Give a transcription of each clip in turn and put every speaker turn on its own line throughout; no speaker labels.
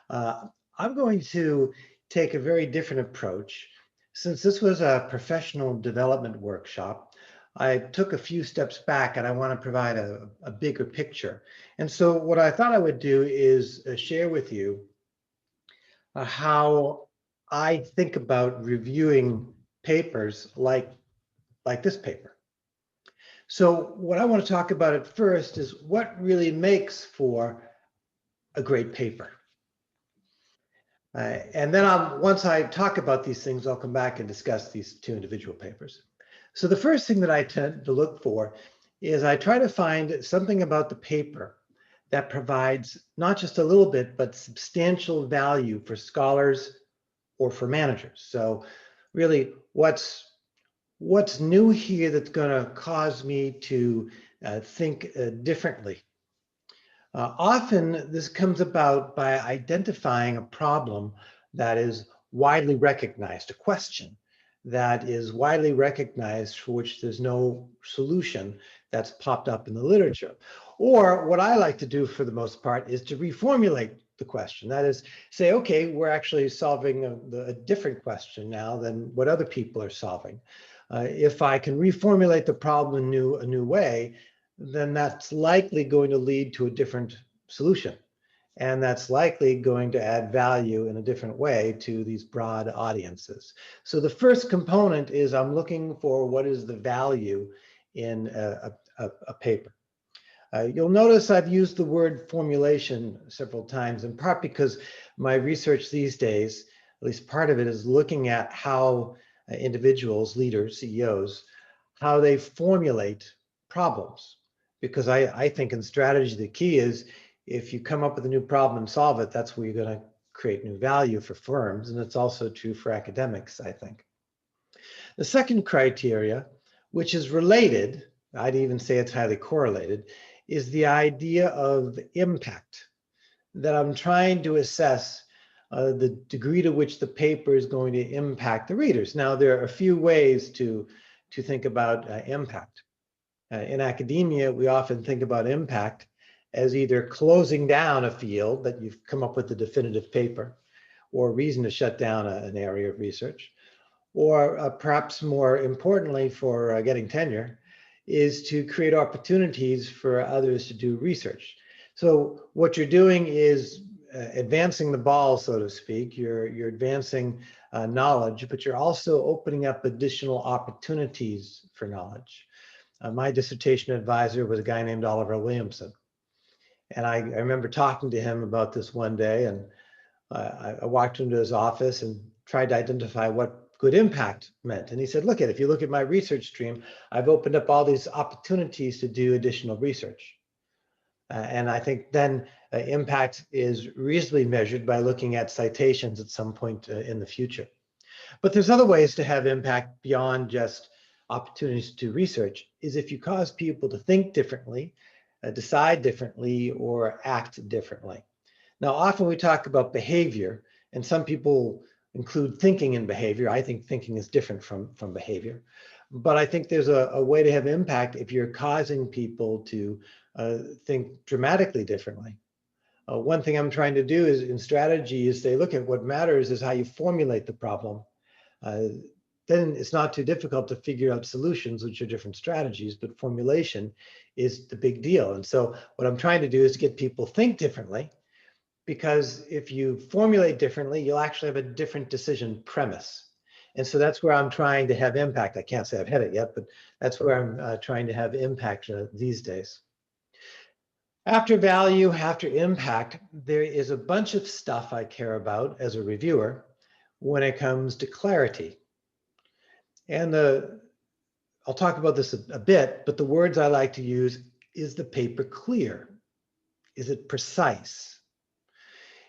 Uh, I'm going to take a very different approach. Since this was a professional development workshop, I took a few steps back and I want to provide a bigger picture. And so what I thought I would do is share with you how I think about reviewing papers like this paper. So what I want to talk about at first is what really makes for a great paper. And then once I talk about these things, I'll come back and discuss these two individual papers. So the first thing that I tend to look for is I try to find something about the paper that provides not just a little bit, but substantial value for scholars or for managers. So really, what's new here that's going to cause me to think differently? Often this comes about by identifying a problem that is widely recognized, a question that is widely recognized for which there's no solution that's popped up in the literature. Or what I like to do for the most part is to reformulate the question. That is, say, okay, we're actually solving a different question now than what other people are solving. If I can reformulate the problem in a new way, then that's likely going to lead to a different solution. And that's likely going to add value in a different way to these broad audiences. So the first component is I'm looking for what is the value in a paper. You'll notice I've used the word formulation several times, in part because my research these days, at least part of it, is looking at how individuals, leaders, CEOs, how they formulate problems. Because I think in strategy, the key is if you come up with a new problem and solve it, that's where you're going to create new value for firms. And it's also true for academics, I think. The second criteria, which is related, I'd even say it's highly correlated, is the idea of impact, that I'm trying to assess the degree to which the paper is going to impact the readers. Now, there are a few ways to think about impact. In academia, we often think about impact as either closing down a field that you've come up with a definitive paper or reason to shut down an area of research, or perhaps more importantly for getting tenure, is to create opportunities for others to do research. So what you're doing is advancing the ball, so to speak. You're advancing knowledge, but you're also opening up additional opportunities for knowledge. My dissertation advisor was a guy named Oliver Williamson. And I remember talking to him about this one day, and I walked into his office and tried to identify what good impact meant. And he said, look, if you look at my research stream, I've opened up all these opportunities to do additional research. And I think then impact is reasonably measured by looking at citations at some point in the future. But there's other ways to have impact beyond just opportunities to research, is if you cause people to think differently, decide differently, or act differently. Now, often we talk about behavior, and some people include thinking in behavior. I think thinking is different from behavior. But I think there's a way to have impact if you're causing people to think dramatically differently. One thing I'm trying to do is in strategy is say, look, at what matters is how you formulate the problem. Then it's not too difficult to figure out solutions, which are different strategies, but formulation is the big deal. And so what I'm trying to do is get people think differently, because if you formulate differently, you'll actually have a different decision premise. And so that's where I'm trying to have impact. I can't say I've had it yet, but that's where I'm trying to have impact these days. After value, after impact, there is a bunch of stuff I care about as a reviewer when it comes to clarity. And I'll talk about this a bit, but the words I like to use is the paper clear? Is it precise?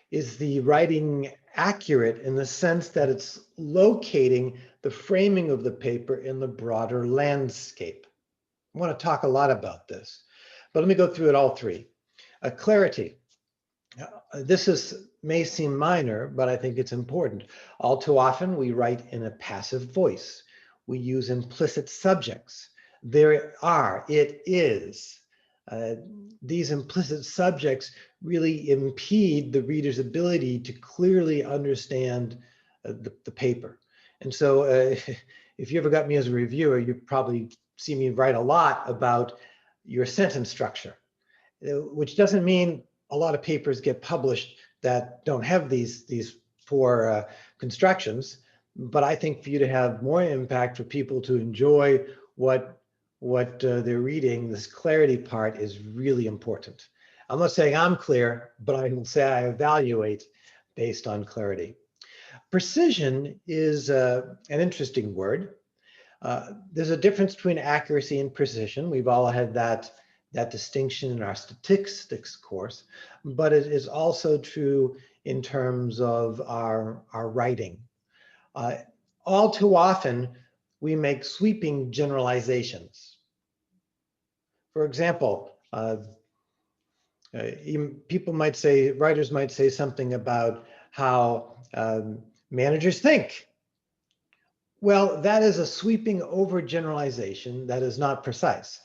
Is the writing accurate in the sense that it's locating the framing of the paper in the broader landscape? I want to talk a lot about this, but let me go through it all three. Clarity. This may seem minor, but I think it's important. All too often, we write in a passive voice. We use implicit subjects. There are, it is. these implicit subjects really impede the reader's ability to clearly understand the paper. And so if you ever got me as a reviewer, you probably see me write a lot about your sentence structure, which doesn't mean a lot of papers get published that don't have these four constructions. But I think for you to have more impact, for people to enjoy what they're reading, this clarity part is really important. I'm not saying I'm clear, but I will say I evaluate based on clarity. Precision is an interesting word. There's a difference between accuracy and precision. We've all had that distinction in our statistics course, but it is also true in terms of our writing. All too often, we make sweeping generalizations. For example, people might say, writers might say something about how managers think. Well, that is a sweeping overgeneralization that is not precise,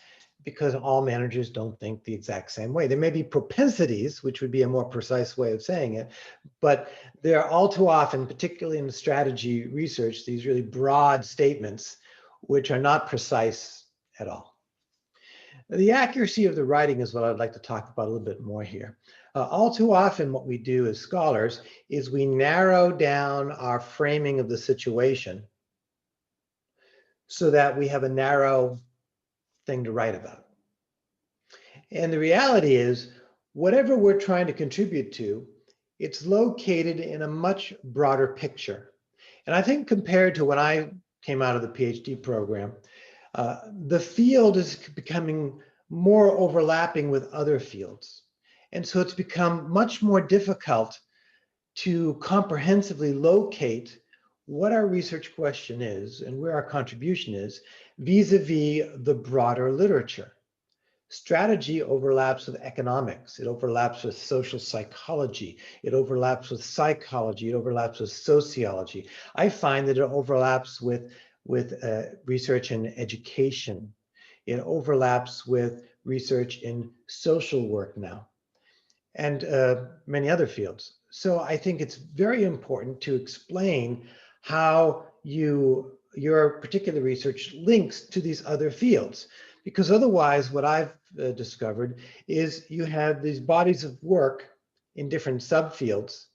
because all managers don't think the exact same way. There may be propensities, which would be a more precise way of saying it, but there are all too often, particularly in strategy research, these really broad statements which are not precise at all. The accuracy of the writing is what I'd like to talk about a little bit more here. All too often what we do as scholars is we narrow down our framing of the situation so that we have a narrow thing to write about. And the reality is, whatever we're trying to contribute to, it's located in a much broader picture. And I think compared to when I came out of the PhD program, the field is becoming more overlapping with other fields. And so it's become much more difficult to comprehensively locate what our research question is and where our contribution is vis-a-vis the broader literature. Strategy overlaps with economics. It overlaps with social psychology. It overlaps with psychology. It overlaps with sociology. I find that it overlaps with research in education. It overlaps with research in social work now, and many other fields. So I think it's very important to explain how your particular research links to these other fields, because otherwise what I've discovered is you have these bodies of work in different subfields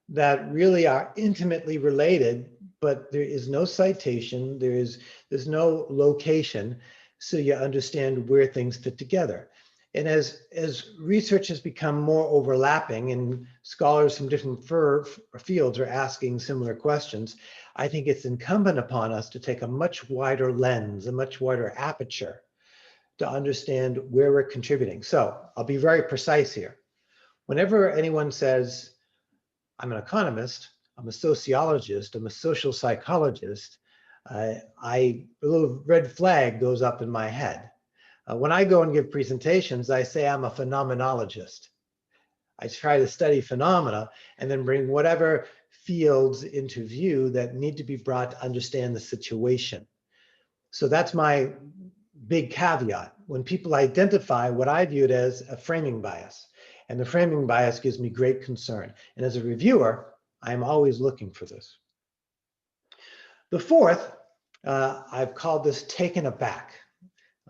that really are intimately related, but there is no citation, there's no location, so you understand where things fit together. And as research has become more overlapping and scholars from different fields are asking similar questions, I think it's incumbent upon us to take a much wider lens, a much wider aperture to understand where we're contributing. So I'll be very precise here. Whenever anyone says, I'm an economist, I'm a sociologist, I'm a social psychologist, a little red flag goes up in my head. When I go and give presentations, I say I'm a phenomenologist. I try to study phenomena and then bring whatever fields into view that need to be brought to understand the situation. So that's my big caveat. When people identify what I viewed as a framing bias, and the framing bias gives me great concern. And as a reviewer, I'm always looking for this. The fourth, I've called this taken aback.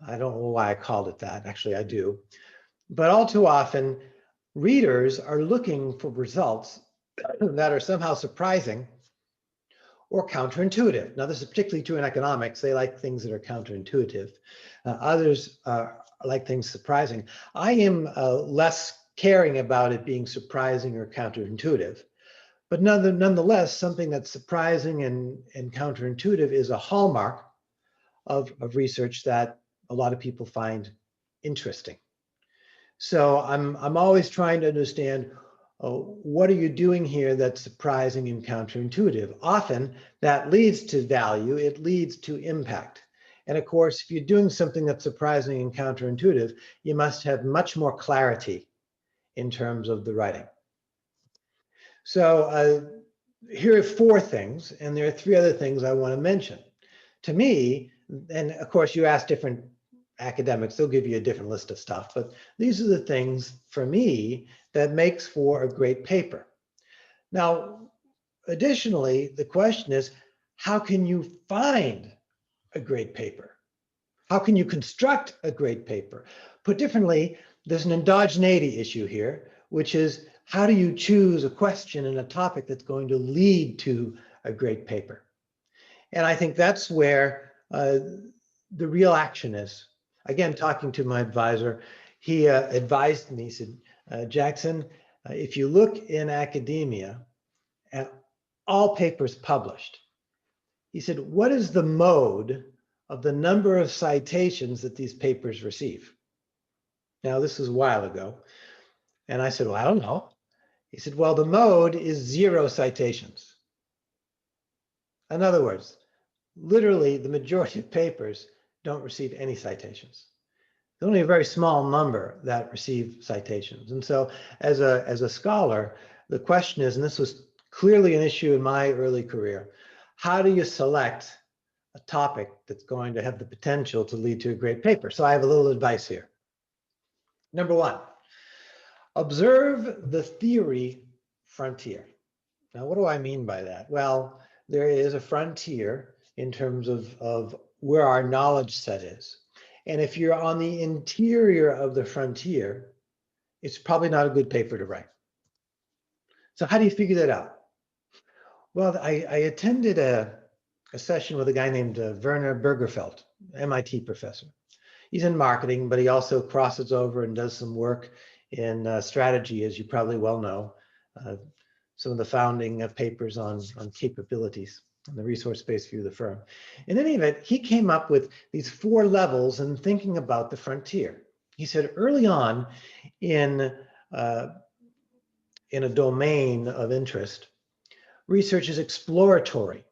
I don't know why I called it that. Actually, I do. But all too often, readers are looking for results that are somehow surprising or counterintuitive. Now, this is particularly true in economics. They like things that are counterintuitive. Others like things surprising. I am less caring about it being surprising or counterintuitive. But nonetheless, something that's surprising and counterintuitive is a hallmark of research that a lot of people find interesting. So I'm always trying to understand, what are you doing here that's surprising and counterintuitive? Often that leads to value, it leads to impact. And of course, if you're doing something that's surprising and counterintuitive, you must have much more clarity in terms of the writing. So here are four things, and there are three other things I want to mention. To me, and of course you asked different academics, they'll give you a different list of stuff, but these are the things for me that makes for a great paper. Now, additionally, the question is, how can you find a great paper? How can you construct a great paper? Put differently, there's an endogeneity issue here, which is how do you choose a question and a topic that's going to lead to a great paper? And I think that's where the real action is. Again, talking to my advisor, he advised me, he said, Jackson, if you look in academia at all papers published, he said, what is the mode of the number of citations that these papers receive? Now, this was a while ago. And I said, well, I don't know. He said, well, the mode is 0 citations. In other words, literally the majority of papers don't receive any citations. There's only a very small number that receive citations. And so as a scholar, the question is, and this was clearly an issue in my early career, how do you select a topic that's going to have the potential to lead to a great paper? So I have a little advice here. Number 1, observe the theory frontier. Now, what do I mean by that? Well, there is a frontier in terms of where our knowledge set is. And if you're on the interior of the frontier, it's probably not a good paper to write. So how do you figure that out? Well, I attended a session with a guy named Werner Bergerfeldt, MIT professor. He's in marketing, but he also crosses over and does some work in strategy, as you probably well know. Some of the founding of papers on capabilities and the resource-based view of the firm. In any event, he came up with these 4 levels in thinking about the frontier. He said early on in a domain of interest, research is exploratory.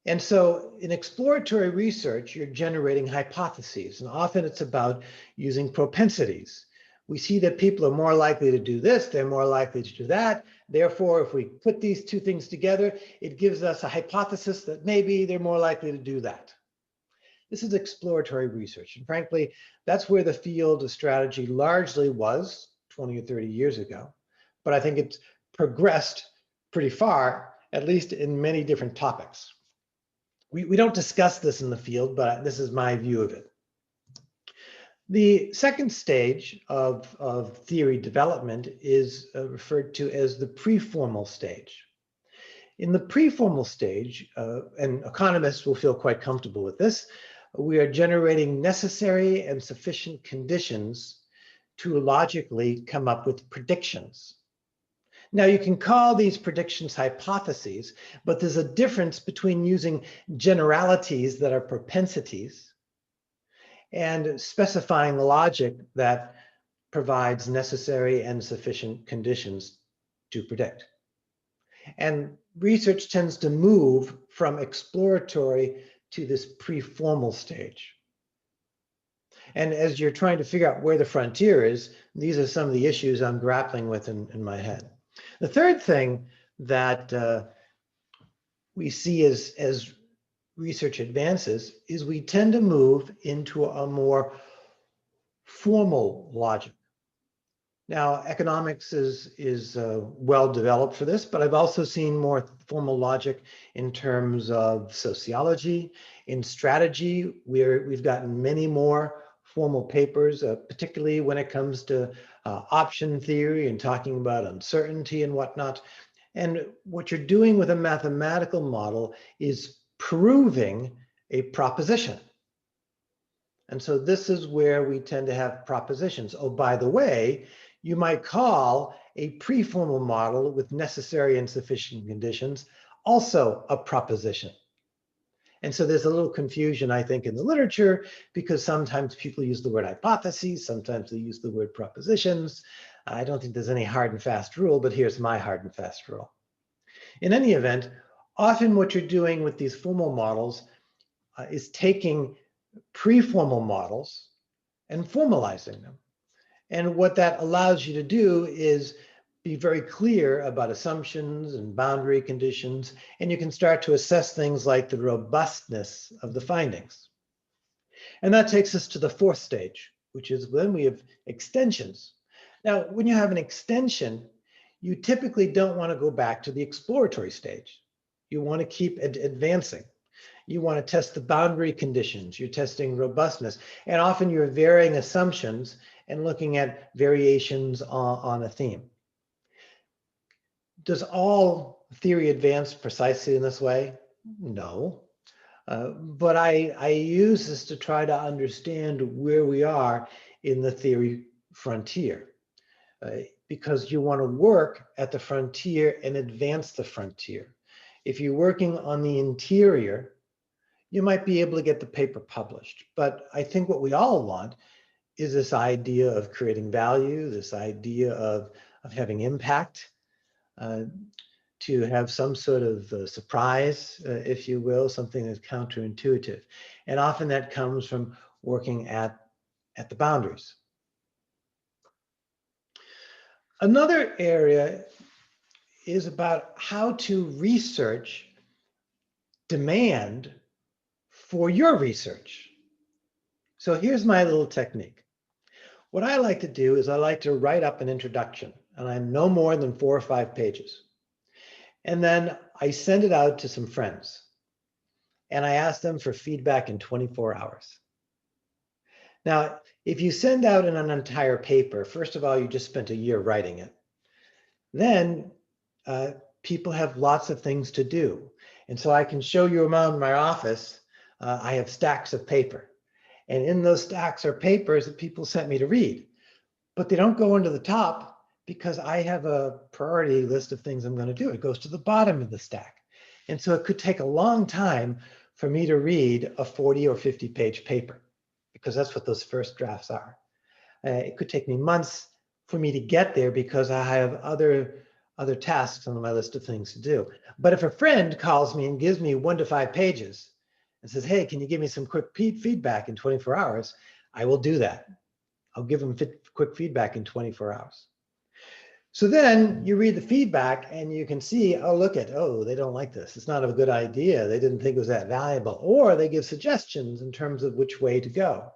And so in exploratory research, you're generating hypotheses, and often it's about using propensities. We see that people are more likely to do this, they're more likely to do that. Therefore, if we put these 2 things together, it gives us a hypothesis that maybe they're more likely to do that. This is exploratory research. And frankly, that's where the field of strategy largely was 20 or 30 years ago. But I think it's progressed pretty far, at least in many different topics. We don't discuss this in the field, but this is my view of it. The second stage of theory development is referred to as the pre-formal stage. In the pre-formal stage, and economists will feel quite comfortable with this, we are generating necessary and sufficient conditions to logically come up with predictions. Now, you can call these predictions hypotheses, but there's a difference between using generalities that are propensities and specifying the logic that provides necessary and sufficient conditions to predict. And research tends to move from exploratory to this pre-formal stage. And as you're trying to figure out where the frontier is, these are some of the issues I'm grappling with in my head. The third thing that we see as research advances is we tend to move into a more formal logic. Now, economics is well developed for this, but I've also seen more formal logic in terms of sociology. In strategy, we've gotten many more formal papers, particularly when it comes to option theory and talking about uncertainty and whatnot. And what you're doing with a mathematical model is proving a proposition. And so this is where we tend to have propositions. Oh, by the way, you might call a pre-formal model with necessary and sufficient conditions also a proposition. And so there's a little confusion, I think, in the literature, because sometimes people use the word hypotheses, sometimes they use the word propositions. I don't think there's any hard and fast rule, but here's my hard and fast rule. In any event, often what you're doing with these formal models is taking pre-formal models and formalizing them. And what that allows you to do is be very clear about assumptions and boundary conditions, and you can start to assess things like the robustness of the findings. And that takes us to the fourth stage, which is when we have extensions. Now, when you have an extension, you typically don't want to go back to the exploratory stage. You want to keep advancing. You want to test the boundary conditions. You're testing robustness. And often you're varying assumptions and looking at variations on a theme. Does all theory advance precisely in this way? No. But I use this to try to understand where we are in the theory frontier, because you want to work at the frontier and advance the frontier. If you're working on the interior, you might be able to get the paper published. But I think what we all want is this idea of creating value, this idea of having impact, to have some sort of surprise, if you will, something that's counterintuitive. And often that comes from working at the boundaries. Another area is about how to research demand for your research. So here's my little technique. What I like to do is I like to write up an introduction, and I'm no more than 4 or 5 pages. And then I send it out to some friends, and I ask them for feedback in 24 hours. Now, if you send out an entire paper, first of all, you just spent a year writing it. Then people have lots of things to do. And so I can show you around my office, I have stacks of paper. And in those stacks are papers that people sent me to read. But they don't go into the top because I have a priority list of things I'm going to do. It goes to the bottom of the stack. And so it could take a long time for me to read a 40 or 50 page paper, because that's what those first drafts are. It could take me months for me to get there because I have other tasks on my list of things to do. But if a friend calls me and gives me 1 to 5 pages and says, hey, can you give me some quick feedback in 24 hours? I will do that. I'll give them quick feedback in 24 hours. So then you read the feedback and you can see, oh, look at, oh, they don't like this. It's not a good idea. They didn't think it was that valuable. Or they give suggestions in terms of which way to go.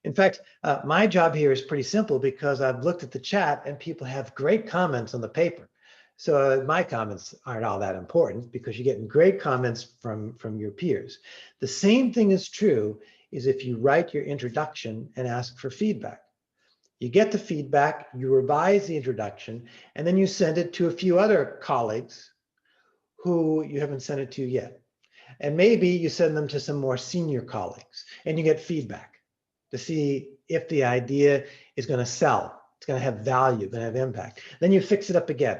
In fact, my job here is pretty simple because I've looked at the chat and people have great comments on the paper. So my comments aren't all that important because you're getting great comments from your peers. The same thing is true is if you write your introduction and ask for feedback. You get the feedback, you revise the introduction, and then you send it to a few other colleagues who you haven't sent it to yet. And maybe you send them to some more senior colleagues and you get feedback to see if the idea is going to sell, it's going to have value, going to have impact. Then you fix it up again.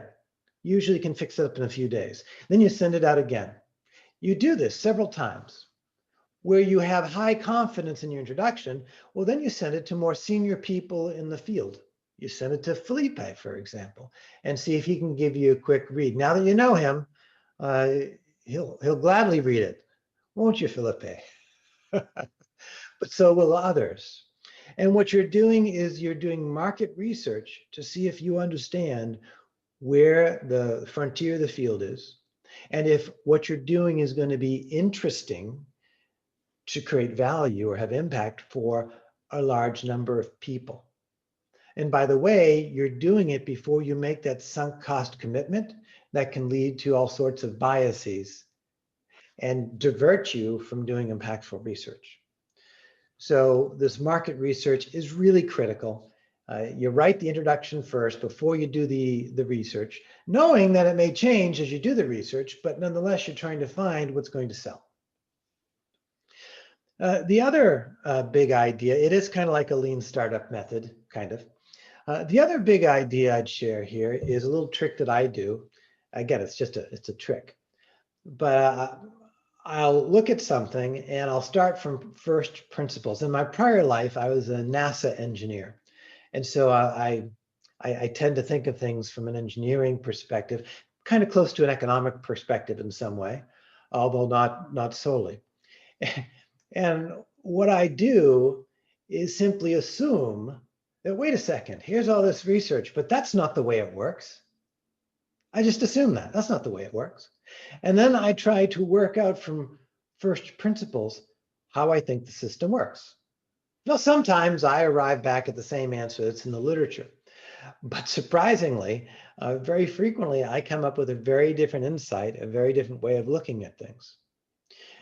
Usually you can fix it up in a few days. Then you send it out again. You do this several times. Where you have high confidence in your introduction, well, then you send it to more senior people in the field. You send it to Felipe, for example, and see if he can give you a quick read. Now that you know him, he'll gladly read it, won't you, Felipe? But so will others. And what you're doing is you're doing market research to see if you understand where the frontier of the field is, and if what you're doing is going to be interesting to create value or have impact for a large number of people. And by the way, you're doing it before you make that sunk cost commitment that can lead to all sorts of biases and divert you from doing impactful research. So this market research is really critical. You write the introduction first before you do the research, knowing that it may change as you do the research, but nonetheless, you're trying to find what's going to sell. The other big idea, it is kind of like a lean startup method, kind of. The other big idea I'd share here is a little trick that I do. Again, it's a trick. But I'll look at something and I'll start from first principles. In my prior life, I was a NASA engineer. And so I tend to think of things from an engineering perspective, kind of close to an economic perspective in some way, although not solely. And what I do is simply assume that, wait a second, here's all this research, but that's not the way it works. I just assume that. That's not the way it works. And then I try to work out from first principles how I think the system works. Now, sometimes I arrive back at the same answer that's in the literature, but surprisingly, very frequently, I come up with a very different insight, a very different way of looking at things.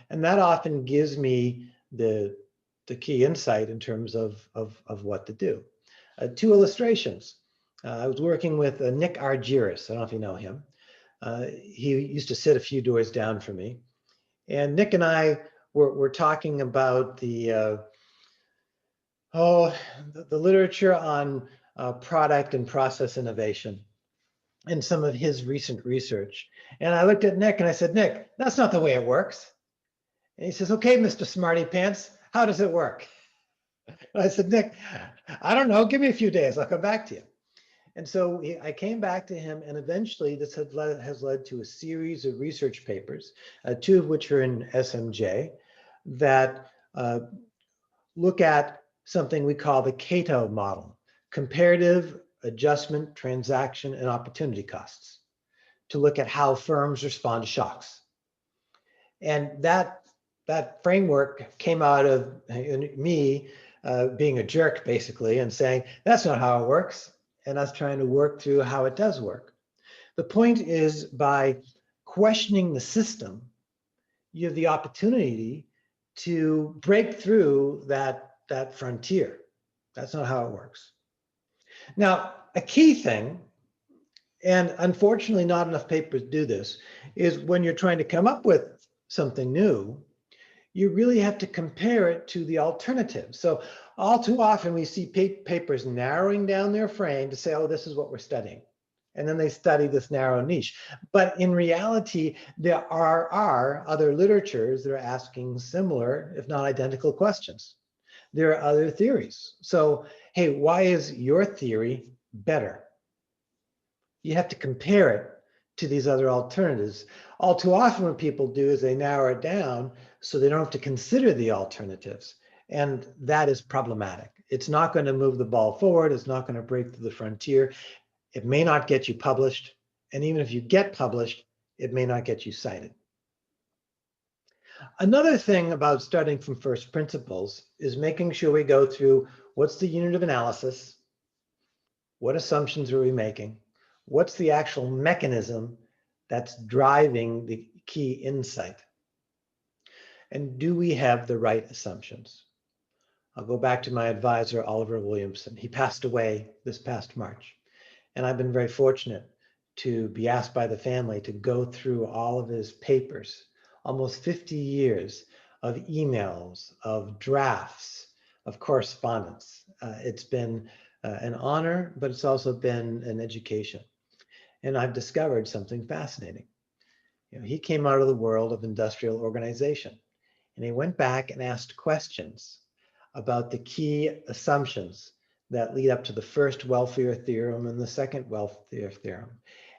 And that often gives me the key insight in terms of what to do. Two illustrations. I was working with Nick Argyris. I don't know if you know him. He used to sit a few doors down from me. And Nick and I were talking about the literature on product and process innovation and some of his recent research. And I looked at Nick and I said, Nick, that's not the way it works. And he says, okay, Mr. Smarty Pants, how does it work? And I said, Nick, I don't know. Give me a few days. I'll come back to you. And so I came back to him, and eventually this has led to a series of research papers, two of which are in SMJ, that look at something we call the Cato model, comparative adjustment, transaction, and opportunity costs, to look at how firms respond to shocks. And that framework came out of me being a jerk, basically, and saying, that's not how it works, and us trying to work through how it does work. The point is, by questioning the system, you have the opportunity to break through that frontier. That's not how it works. Now, a key thing, and unfortunately not enough papers do this, is when you're trying to come up with something new, you really have to compare it to the alternative. So all too often we see papers narrowing down their frame to say, oh, this is what we're studying. And then they study this narrow niche. But in reality, there are other literatures that are asking similar, if not identical, questions. There are other theories. So, hey, why is your theory better? You have to compare it to these other alternatives. All too often what people do is they narrow it down so they don't have to consider the alternatives. And that is problematic. It's not going to move the ball forward. It's not going to break through the frontier. It may not get you published. And even if you get published, it may not get you cited. Another thing about starting from first principles is making sure we go through what's the unit of analysis, what assumptions are we making, what's the actual mechanism that's driving the key insight, and do we have the right assumptions? I'll go back to my advisor, Oliver Williamson. He passed away this past March, and I've been very fortunate to be asked by the family to go through all of his papers, almost 50 years of emails, of drafts, of correspondence. It's been an honor, but it's also been an education. And I've discovered something fascinating. He came out of the world of industrial organization, and he went back and asked questions about the key assumptions that lead up to the first welfare theorem and the second welfare theorem.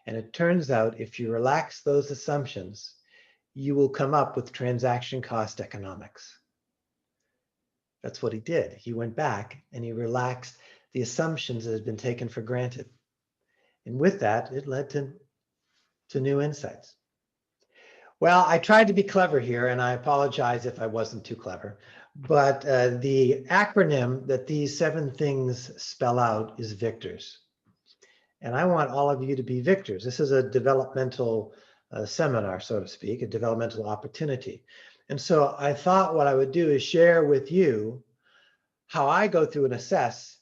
And it turns out if you relax those assumptions, you will come up with transaction cost economics. That's what he did. He went back and he relaxed the assumptions that had been taken for granted. And with that, it led to new insights. Well, I tried to be clever here, and I apologize if I wasn't too clever. But the acronym that these 7 things spell out is victors. And I want all of you to be victors. This is a developmental seminar, so to speak, a developmental opportunity. And so I thought what I would do is share with you how I go through and assess.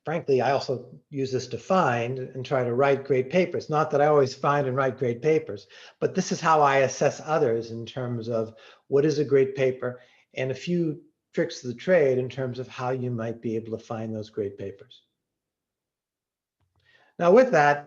Frankly, I also use this to find and try to write great papers. Not that I always find and write great papers, but this is how I assess others in terms of what is a great paper and a few tricks of the trade in terms of how you might be able to find those great papers. Now with that,